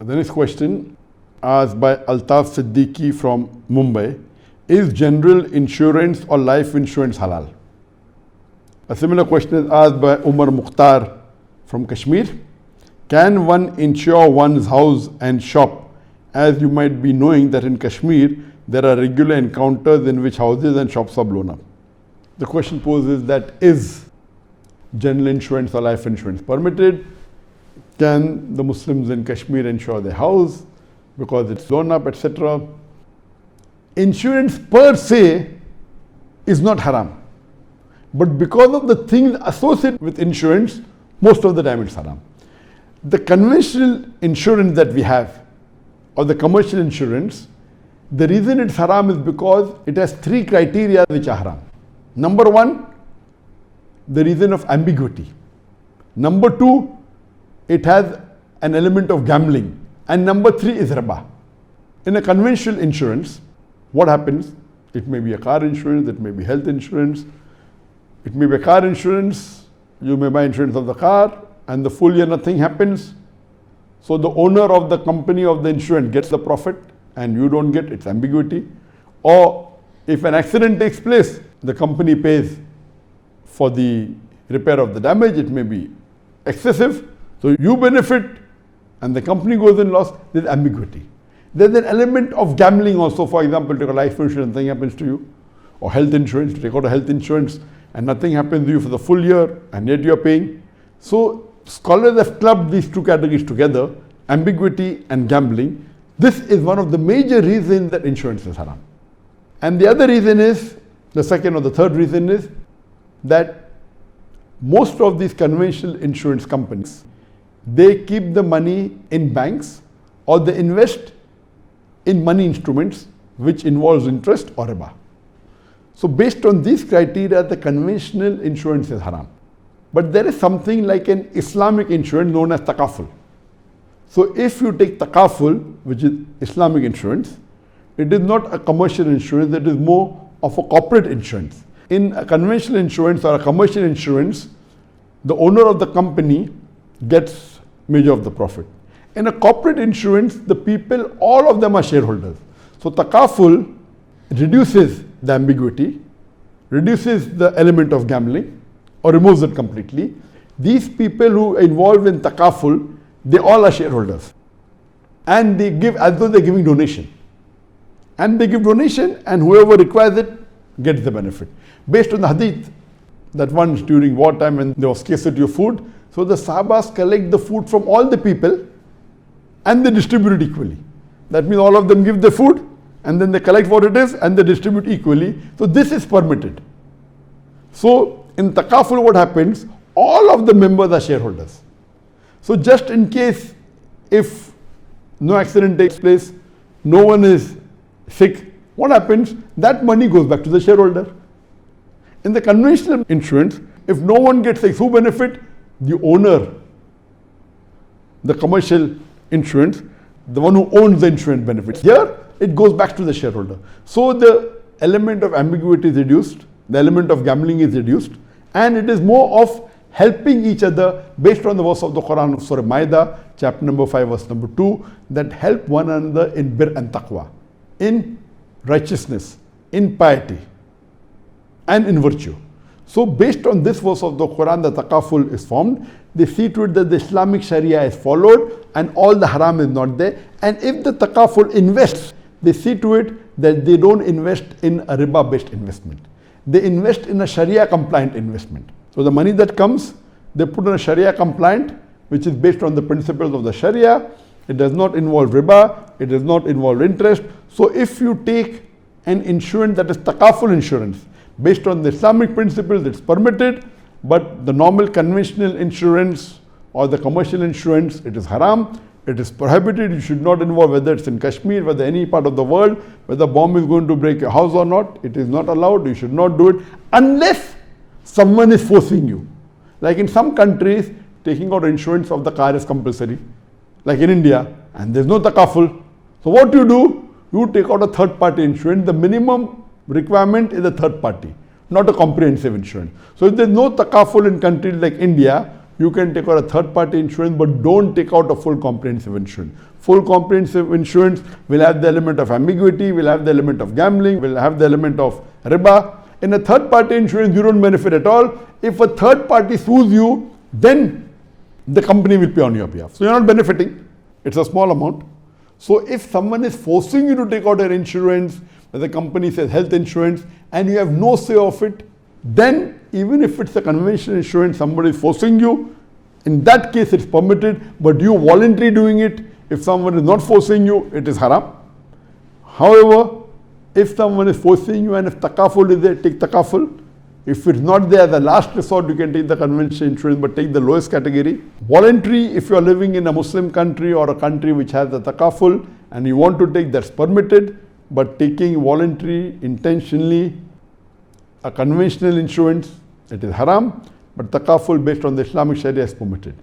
The next question asked by Altaf Siddiqui from Mumbai. Is general insurance or life insurance halal? A similar question is asked by Umar Mukhtar from Kashmir. Can one insure one's house and shop? As you might be knowing that in Kashmir, there are regular encounters in which houses and shops are blown up. The question poses that is general insurance or life insurance permitted? Can the Muslims in Kashmir insure their house because it's blown up, etc.? Insurance per se is not haram. But because of the things associated with insurance, most of the time it's haram. The conventional insurance that we have, or the commercial insurance, the reason it's haram is because it has three criteria which are haram. Number one, the reason of ambiguity. Number two, it has an element of gambling. And number three is riba. In a conventional insurance, what happens? It may be a car insurance, it may be health insurance, it may be a car insurance, you may buy insurance of the car, and the full year nothing happens. So the owner of the company of the insurance gets the profit and you don't get, it's ambiguity. Or if an accident takes place, the company pays for the repair of the damage, it may be excessive. So you benefit and the company goes in loss, there's ambiguity. There's an element of gambling also. For example, take a life insurance, nothing happens to you. Or health insurance, take out a health insurance and nothing happens to you for the full year and yet you're paying. So scholars have clubbed these two categories together, ambiguity and gambling. This is one of the major reasons that insurance is haram. And the other reason is, the second or the third reason is that most of these conventional insurance companies, they keep the money in banks or they invest in money instruments which involves interest or riba. So based on these criteria, the conventional insurance is haram. But there is something like an Islamic insurance known as takaful. So if you take takaful, which is Islamic insurance, it is not a commercial insurance, it is more of a corporate insurance. In a conventional insurance or a commercial insurance, the owner of the company gets major of the profit. In a corporate insurance, the people, all of them are shareholders. So takaful reduces the ambiguity, reduces the element of gambling, or removes it completely. These people who are involved in takaful, they all are shareholders. And they give as though they're giving donation. And they give donation and whoever requires it gets the benefit. Based on the hadith that once during wartime when there was scarcity of food, so the Sahabas collect the food from all the people and they distribute it equally. That means all of them give the food and then they collect what it is and they distribute equally. So this is permitted. So in takaful what happens? All of the members are shareholders. So just in case if no accident takes place, no one is sick, what happens? That money goes back to the shareholder. In the conventional insurance, if no one gets sick, who benefit? The owner. The commercial insurance, the one who owns the insurance benefits. Here, it goes back to the shareholder. So the element of ambiguity is reduced, the element of gambling is reduced, and it is more of helping each other based on the verse of the Quran of Surah Maida, chapter number 5, verse number 2, that help one another in bir and taqwa, in righteousness, in piety, and in virtue. So based on this verse of the Quran, the takaful is formed. They see to it that the Islamic Sharia is followed and all the haram is not there. And if the takaful invests, they see to it that they don't invest in a riba-based investment. They invest in a Sharia-compliant investment. So the money that comes, they put in a Sharia-compliant, which is based on the principles of the Sharia. It does not involve riba, it does not involve interest. So if you take an insurance that is takaful insurance, based on the Islamic principles, it's permitted, but the normal conventional insurance or the commercial insurance, it is haram, it is prohibited, you should not involve, whether it's in Kashmir, whether any part of the world, whether a bomb is going to break your house or not, it is not allowed, you should not do it, unless someone is forcing you. Like in some countries, taking out insurance of the car is compulsory, like in India, and there's no takaful. So what do? You take out a third party insurance, the minimum requirement is a third party, not a comprehensive insurance. So if there's no takaful in countries like India, you can take out a third party insurance, but don't take out a full comprehensive insurance. Full comprehensive insurance will have the element of ambiguity, will have the element of gambling, will have the element of riba. In a third party insurance, you don't benefit at all. If a third party sues you, then the company will pay on your behalf. So you're not benefiting. It's a small amount. So if someone is forcing you to take out an insurance, the company says health insurance, and you have no say of it, then even if it's a conventional insurance, somebody is forcing you, in that case it's permitted, but you voluntarily doing it, if someone is not forcing you, it is haram. However, if someone is forcing you and if takaful is there, take takaful. If it's not there, as a last resort, you can take the conventional insurance, but take the lowest category. Voluntary, if you are living in a Muslim country or a country which has the takaful and you want to take, that's permitted, but taking voluntary, intentionally, a conventional insurance, it is haram, but takaful based on the Islamic Sharia is permitted.